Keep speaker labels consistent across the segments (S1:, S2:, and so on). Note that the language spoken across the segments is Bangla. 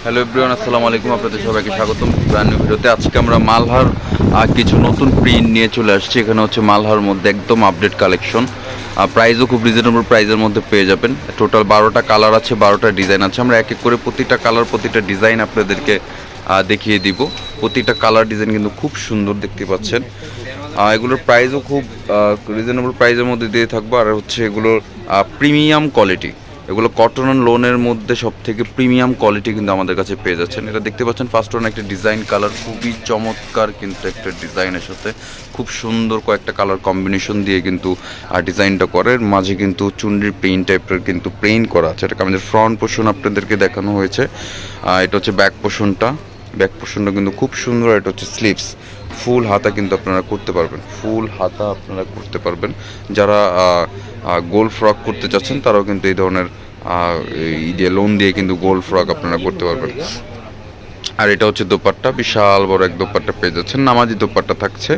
S1: হ্যালো এভরিওয়ান, আসসালামু আলাইকুম। আপনাদের সবাইকে স্বাগতম ব্র্যান্ড নিউ ভিডিওতে। আজকে আমরা মালহার কিছু নতুন প্রিন্ট নিয়ে চলে আসছি। এখানে হচ্ছে মালহার মধ্যে একদম আপডেট কালেকশন, প্রাইসও খুব রিজনেবল প্রাইসের মধ্যে পেয়ে যাবেন। টোটাল 12টা কালার আছে, 12টা ডিজাইন আছে। আমরা এক এক করে প্রতিটা কালার, প্রতিটা ডিজাইন আপনাদেরকে দেখিয়ে দিব। প্রতিটা কালার ডিজাইন কিন্তু খুব সুন্দর দেখতে পাচ্ছেন। এগুলোর প্রাইসও খুব রিজনেবল প্রাইসের মধ্যে দিয়ে থাকবো। আর হচ্ছে এগুলোর প্রিমিয়াম কোয়ালিটি, এগুলো কটন অ্যান্ড লোনের মধ্যে সব থেকে প্রিমিয়াম কোয়ালিটি কিন্তু আমাদের কাছে পেয়ে যাচ্ছেন। এটা দেখতে পাচ্ছেন ফার্স্ট ওয়ান একটা ডিজাইন কালার, খুবই চমৎকার কিন্তু একটা ডিজাইনের সাথে খুব সুন্দর কয়েকটা কালার কম্বিনেশন দিয়ে কিন্তু ডিজাইনটা করে। মাঝে কিন্তু চুনরির প্রিন্ট টাইপের কিন্তু প্রিন্ট করা আছে। এটা আমাদের ফ্রন্ট পোর্শন আপনাদেরকে দেখানো হয়েছে। এটা হচ্ছে ব্যাক পোর্শনটা, ব্যাক পোর্শনটা কিন্তু খুব সুন্দর। এটা হচ্ছে স্লিভস, ফুল হাতা কিন্তু আপনারা করতে পারবেন, ফুল হাতা আপনারা করতে পারবেন। যারা গোল ফ্রক করতে চাচ্ছেন তারাও কিন্তু এই ধরনের লোন দিয়ে কিন্তু গোল ফ্রক আপনারা করতে পারবেন। আর এটা হচ্ছে দোপাট্টা, বিশাল বড় এক দোপাট্টা পেয়ে যাচ্ছেন। নামাজি দোপাট্টা থাকছে,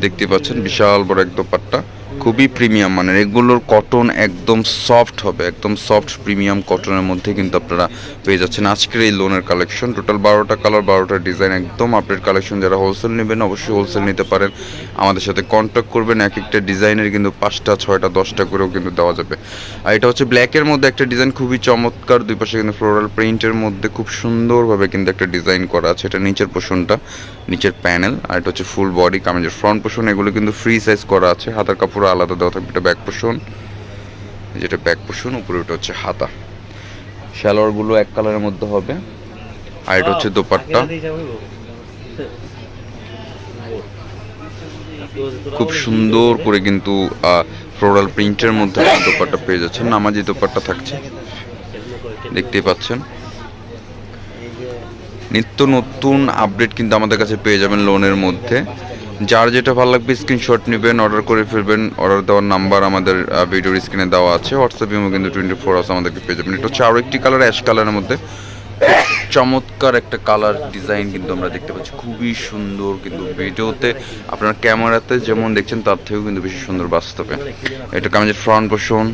S1: দেখতে পাচ্ছেন বিশাল বড় এক দোপাট্টা, খুবই প্রিমিয়াম মানের। এগুলোর কটন একদম সফট হবে, একদম সফট প্রিমিয়াম কটনের মধ্যে কিন্তু আপনারা পেয়ে যাচ্ছেন আজকের এই লোনের কালেকশন। টোটাল 12টা কালার, 12টা ডিজাইন, একদম আপডেট কালেকশন। যারা হোলসেল নেবেন অবশ্যই হোলসেল নিতে পারেন, আমাদের সাথে কন্ট্যাক্ট করবেন। এক একটা ডিজাইনের কিন্তু 5টা 6টা 10টা করেও কিন্তু দেওয়া যাবে। আর এটা হচ্ছে ব্ল্যাকের মধ্যে একটা ডিজাইন, খুবই চমৎকার। দুই পাশে কিন্তু ফ্লোরাল প্রিন্টের মধ্যে খুব সুন্দরভাবে কিন্তু একটা ডিজাইন করা আছে। এটা নিচের পোর্শনটা, নিচের প্যানেল। আর এটা হচ্ছে ফুল বডি কামিজের ফ্রন্ট পোর্শন। এগুলো কিন্তু ফ্রি সাইজ করা আছে, হাতার কাপড় আলাদা দেওয়া থাকবে। এটা ব্যাক পোর্শন, যেটা ব্যাক পোর্শন, উপরে ওটা হচ্ছে হাতা। শ্যালোয়ারগুলো এক কালারের মধ্যে হবে। আর এটা হচ্ছে দোপাট্টা, খুব সুন্দর করে কিন্তু ফ্লোরাল প্রিন্টের মধ্যে দোপাট্টা পেয়ে যাচ্ছেন। নামাজি দোপাট্টা থাকছে, দেখতেই পাচ্ছেন। নিত্য নতুন আপডেট কিন্তু আমাদের কাছে পেয়ে যাবেন লোনের মধ্যে। যার যেটা ভালো লাগবে স্ক্রিনশট নেবেন, অর্ডার করে ফেলবেন। অর্ডার দেওয়ার নাম্বার আমাদের ভিডিওর স্ক্রিনে দেওয়া আছে। হোয়াটসঅ্যাপে কিন্তু 24 আওয়ার্স আমাদেরকে পেয়ে যাবেন। এটা হচ্ছে আরও একটি কালার, অ্যাশ কালারের মধ্যে চমৎকার একটা কালার ডিজাইন কিন্তু আমরা দেখতে পাচ্ছি, খুবই সুন্দর। কিন্তু ভিডিওতে আপনার ক্যামেরাতে যেমন দেখছেন তার থেকেও কিন্তু বেশি সুন্দর বাস্তবে। এটা কামিজের ফ্রন্ট পোর্শন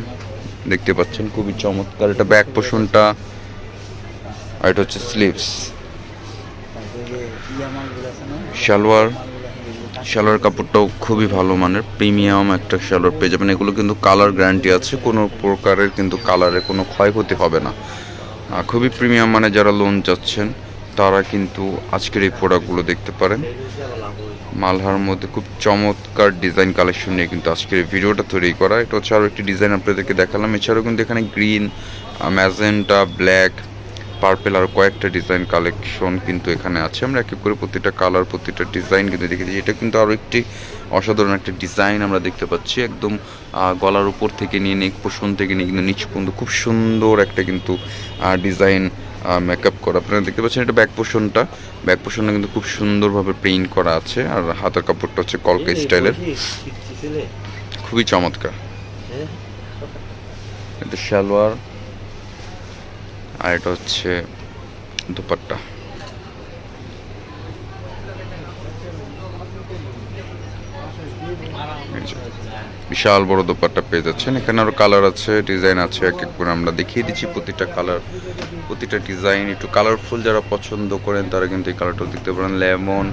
S1: দেখতে পাচ্ছেন, খুবই চমৎকার। এটা ব্যাক পোর্শনটা, আর এটা হচ্ছে স্লিভস। সালোয়ার, সালোয়ার কাপড়টাও খুবই ভালো মানের, প্রিমিয়াম একটা সালোয়ার পেয়ে যাবেন। এগুলো কিন্তু কালার গ্যারান্টি আছে, কোনো প্রকারের কিন্তু কালারে কোনো ক্ষয়ক্ষতি হবে না। খুবই প্রিমিয়াম মানে যারা লোন চাচ্ছেন তারা কিন্তু আজকের এই প্রোডাক্টগুলো দেখতে পারেন। মালহার মধ্যে খুব চমৎকার ডিজাইন কালেকশন নিয়ে কিন্তু আজকের এই ভিডিওটা তৈরি করা। এটা হচ্ছে আরও একটি ডিজাইন আপনাদেরকে দেখালাম। এছাড়াও কিন্তু এখানে গ্রিন, ম্যাজেন্টা, ব্ল্যাক, পার্পেল আর কয়েকটা ডিজাইন কালেকশন কিন্তু এখানে আছে। আমরা এক এক করে প্রতিটা কালার, প্রতিটা ডিজাইন কিন্তু দেখেছি। এটা কিন্তু আরও একটি অসাধারণ একটা ডিজাইন আমরা দেখতে পাচ্ছি। একদম গলার উপর থেকে নিয়ে নেক পোর্শন থেকে নিয়ে কিন্তু নিচ পর্যন্ত খুব সুন্দর একটা কিন্তু ডিজাইন মেকআপ করা আপনারা দেখতে পাচ্ছেন। এটা ব্যাক পোর্শনটা, ব্যাক পোর্শনটা কিন্তু খুব সুন্দরভাবে প্রিন্ট করা আছে। আর হাতের কাপড়টা হচ্ছে কলকা স্টাইলের, খুবই চমৎকার। এটা সালোয়ার, আর এটা হচ্ছে দোপাট্টা। বিশাল বড় দোপাট্টা পেয়ে যাচ্ছেন। এখানে আরো কালার আছে, ডিজাইন আছে, এক এক করে আমরা দেখিয়ে দিচ্ছি প্রতিটা কালার, প্রতিটা ডিজাইন। একটু কালারফুল যারা পছন্দ করেন তারা কিন্তু এই কালারটাও দেখতে পারেন। লেমন,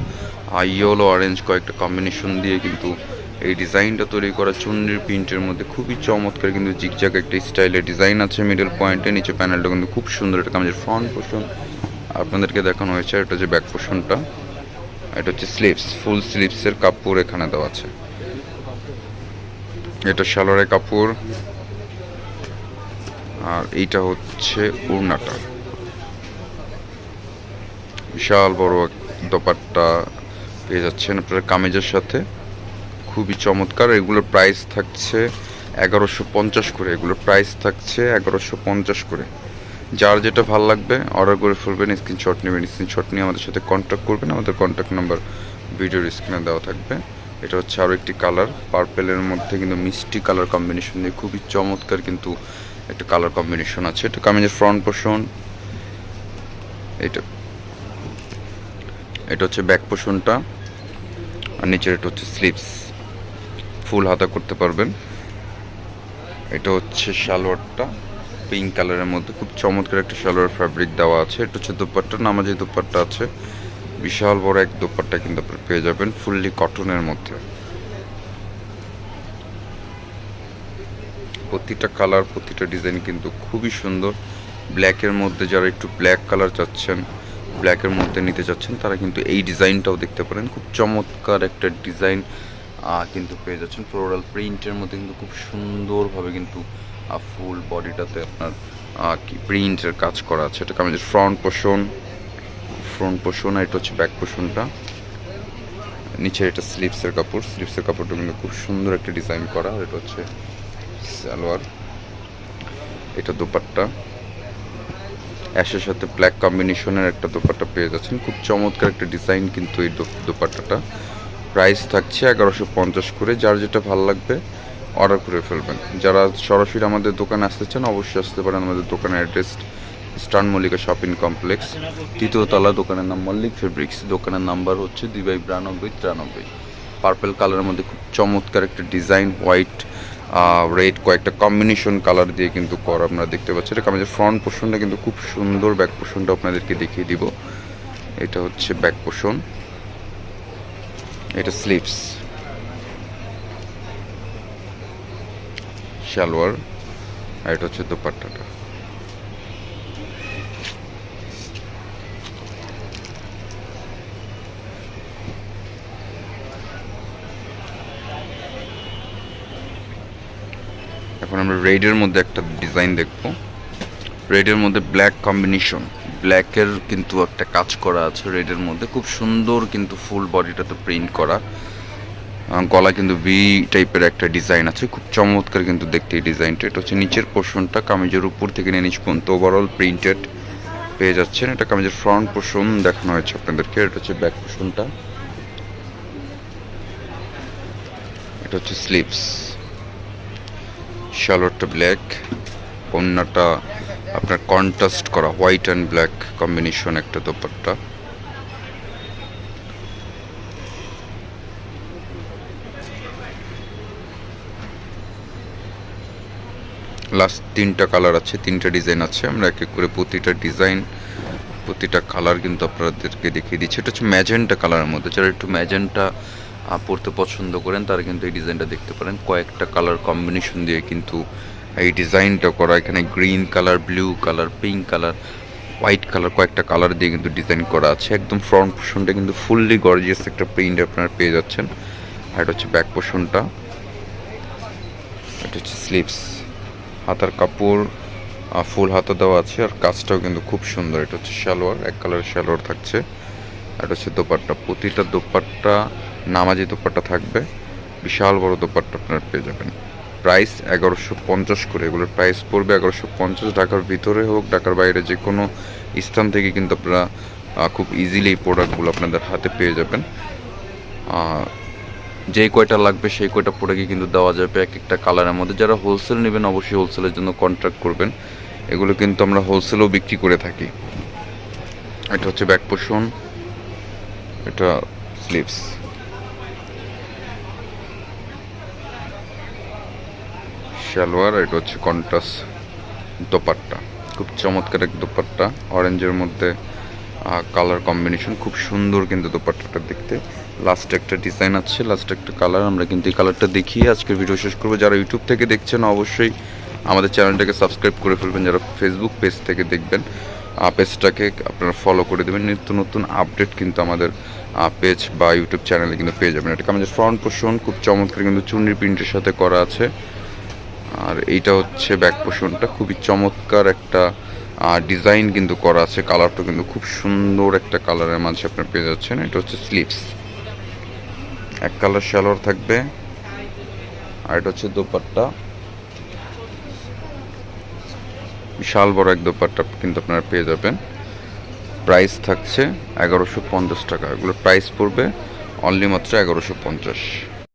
S1: ইয়েলো, অরেঞ্জ কয়েকটা কম্বিনেশন দিয়ে কিন্তু এই ডিজাইনটা তৈরি করা। চুন্নির প্রিন্টের মধ্যে খুবই চমৎকার কিন্তু জিগজ্যাগ একটা স্টাইলের ডিজাইন আছে মিডল পয়েন্টে। নিচে প্যানেলটা কিন্তু খুব সুন্দর। এটা আমাদের ফ্রন্ট পোর্শন আপনাদেরকে দেখানো হয়েছে। এটা হচ্ছে ব্যাক পোর্শনটা, এটা হচ্ছে স্লিভস, ফুল স্লিভসের কাপড় এখানে দেওয়া আছে। এটা সালোয়ারের কাপড়, আর এইটা হচ্ছে ওড়নাটা। বিশাল বড় দোপাট্টা পেয়ে যাচ্ছেন আপনারা কামিজের সাথে, খুবই চমৎকার। এগুলোর প্রাইস থাকছে 1150 করে, এগুলোর প্রাইস থাকছে 1150 করে। যার যেটা ভালো লাগবে অর্ডার করে ফেলবেন, স্ক্রিনশট নেবেন, স্ক্রিনশট নিয়ে আমাদের সাথে কন্ট্যাক্ট করবেন। আমাদের কন্ট্যাক্ট নাম্বার ভিডিওর স্ক্রিনে দেওয়া থাকবে। এটা হচ্ছে আরও একটি কালার, পার্পেলের মধ্যে কিন্তু মিষ্টি কালার কম্বিনেশন দিয়ে খুবই চমৎকার কিন্তু একটা কালার কম্বিনেশন আছে। এটা কামিজের ফ্রন্ট পোর্শন, এটা এটা হচ্ছে ব্যাক পোর্শনটা, আর নিচের এটা হচ্ছে স্লিভস, ফুল হাতা করতে পারবেন। এটা হচ্ছে সালোয়ারটা, পিঙ্ক কালারের মধ্যে খুব চমৎকার একটা সালোয়ার ফ্যাব্রিক দেওয়া আছে। এটা হচ্ছে দোপাট্টা, নামাজি দোপাট্টা আছে, বিশাল বড় এক দোপাট্টা কিন্তু আপনারা পেয়ে যাবেন ফুললি কটনের মধ্যে। প্রতিটা কালার প্রতিটা ডিজাইন কিন্তু খুবই সুন্দর। ব্ল্যাকের মধ্যে যারা একটু ব্ল্যাক কালার চাচ্ছেন, ব্ল্যাকের মধ্যে নিতে চাচ্ছেন, তারা কিন্তু এই ডিজাইনটাও দেখতে পারেন। খুব চমৎকার একটা ডিজাইন কিন্তু পেয়ে যাচ্ছেন ফ্লোরাল প্রিন্টের মধ্যে, কিন্তু খুব সুন্দরভাবে কিন্তু ফুল বডিটাতে আপনার কি প্রিন্টের কাজ করা আছে। এটা কামিজের ফ্রন্ট পোর্শন, এটা হচ্ছে ব্যাক পোর্শনটা। নিচে এটা স্লিভসের কাপড়টা কিন্তু খুব সুন্দর একটা ডিজাইন করা। এটা হচ্ছে সালোয়ার, এটা দোপাট্টা, অ্যাশের সাথে ব্ল্যাক কম্বিনেশনের একটা দোপাট্টা পেয়ে যাচ্ছেন। খুব চমৎকার একটা ডিজাইন কিন্তু এই দোপাট্টাটা। প্রাইস থাকছে 1150 করে। যার যেটা ভালো লাগবে অর্ডার করে ফেলবেন। যারা সরাসরি আমাদের দোকানে আসতে চান অবশ্যই আসতে পারেন। আমাদের দোকানের অ্যাড্রেস স্টান মল্লিকা শপিং কমপ্লেক্স, 3য় তলা। দোকানের নাম মল্লিক ফেব্রিক্স। দোকানের নাম্বার হচ্ছে 2/9293। পার্পল কালারের মধ্যে খুব চমৎকার একটা ডিজাইন, হোয়াইট রেড কয়েকটা কম্বিনেশন কালার দিয়ে কিন্তু করা আপনারা দেখতে পাচ্ছেন। এটা কামিজের ফ্রন্ট পোর্শনটা কিন্তু খুব সুন্দর। ব্যাক পোর্শনটা আপনাদেরকে দেখিয়ে দিব। এটা হচ্ছে ব্যাক পোর্শন, এটা স্লিভস, সালোয়ার, আর এটা হচ্ছে দোপাট্টাটা। এখন আমরা রেডের মধ্যে একটা ডিজাইন দেখব। রেডের মধ্যে ব্ল্যাক কম্বিনেশন, ব্ল্যাকের কিন্তু একটা কাজ করা আছে রেডের মধ্যে। খুব সুন্দর কিন্তু ফুল বডিটাতে প্রিন্ট করা। গলা কিন্তু ভি টাইপের একটা ডিজাইন আছে, খুব চমৎকার কিন্তু দেখতে এই ডিজাইনটা। এটা হচ্ছে নিচের পোর্শনটা, কামিজের উপর থেকে নিয়ে নিচ পর্যন্ত ওভারঅল প্রিন্টেড পেয়ে যাচ্ছেন। এটা কামিজের ফ্রন্ট পোর্শন দেখানো হয়েছে আপনাদেরকে। এটা হচ্ছে ব্যাক পোর্শনটা, এটা হচ্ছে স্লিভস, শালোয়ারটা ব্ল্যাক, ওড়নাটা আপনার কন্ট্রাস্ট করা হোয়াইট অ্যান্ড ব্ল্যাক কম্বিনেশন একটা দোপাট্টা। লাস্ট 3টা কালার আছে, 3টা ডিজাইন আছে। আমরা এক এক করে প্রতিটা ডিজাইন প্রতিটা কালার কিন্তু আপনাদেরকে দেখিয়ে দিচ্ছি। এটা হচ্ছে ম্যাজেন্টা কালারের মধ্যে। যারা একটু ম্যাজেন্টা পরতে পছন্দ করেন তারা কিন্তু এই ডিজাইনটা দেখতে পারেন। কয়েকটা কালার কম্বিনেশন দিয়ে কিন্তু এই ডিজাইনটা করা। এখানে green colour, blue colour, pink colour, white colour, কয়েকটা কালার দিয়ে কিন্তু ডিজাইন করা আছে। একদম ফ্রন্ট পোর্শনটা কিন্তু ফুললি গর্জিয়াস একটা প্রিন্ট আপনারা পেয়ে যাচ্ছেন। আর এটা হচ্ছে ব্যাক পোর্শনটা, এটা হচ্ছে স্লিভস, হাতার কাপড় ফুল হাতা দেওয়া আছে, আর কাজটাও কিন্তু খুব সুন্দর। এটা হচ্ছে সালোয়ার, এক কালারের সালোয়ার থাকছে। আর এটা হচ্ছে দোপাট্টা, প্রতিটা দোপাট্টা নামাজি দোপাট্টা থাকবে, বিশাল বড় দোপাট্টা আপনারা পেয়ে যাবেন। প্রাইস 1150 করে। এগুলোর প্রাইস পড়বে 1150। ঢাকার ভিতরে হোক ঢাকার বাইরে যে কোনো স্থান থেকে কিন্তু আপনারা খুব ইজিলি এই প্রোডাক্টগুলো আপনাদের হাতে পেয়ে যাবেন। যেই কয়টা লাগবে সেই কয়টা প্রোডাক্টই কিন্তু দেওয়া যাবে এক একটা কালারের মধ্যে। যারা হোলসেল নেবেন অবশ্যই হোলসেলের জন্য কন্ট্যাক্ট করবেন। এগুলো কিন্তু আমরা হোলসেলও বিক্রি করে থাকি। এটা হচ্ছে ব্যাক পোর্শন, এটা স্লিভস, সালোয়ার, এটা হচ্ছে কন্ট্রাস্ট দোপাট্টা। খুব চমৎকার এক দোপাট্টা, অরেঞ্জের মধ্যে কালার কম্বিনেশন, খুব সুন্দর কিন্তু দোপাট্টাটা দেখতে। লাস্ট একটা ডিজাইন আছে, লাস্ট একটা কালার। আমরা কিন্তু এই কালারটা দেখিয়ে আজকের ভিডিও শেষ করবো। যারা ইউটিউব থেকে দেখছেন অবশ্যই আমাদের চ্যানেলটাকে সাবস্ক্রাইব করে ফেলবেন। যারা ফেসবুক পেজ থেকে দেখবেন পেজটাকে আপনারা ফলো করে দেবেন। নিত্য নতুন আপডেট কিন্তু আমাদের পেজ বা ইউটিউব চ্যানেলে কিন্তু পেয়ে যাবেন। এটা আমাদের ফ্রন্ট পোর্শন, খুব চমৎকার কিন্তু চুন্নির প্রিন্টের সাথে করা আছে। আর এইটা হচ্ছে ব্যাক পোর্শনটা, খুবই চমৎকার একটা ডিজাইন কিন্তু করা আছে। কালারটা কিন্তু খুব সুন্দর একটা কালারের মাঝে আপনারা পেয়ে যাচ্ছেন। এটা হচ্ছে স্লিভস, এক কালার সালোয়ার থাকবে। আর এটা হচ্ছে দোপাট্টা, বিশাল বড় এক দোপাট্টা কিন্তু আপনারা পেয়ে যাবেন। প্রাইস থাকছে 1150 টাকা। এগুলোর প্রাইস পড়বে অনলি মাত্র 1150।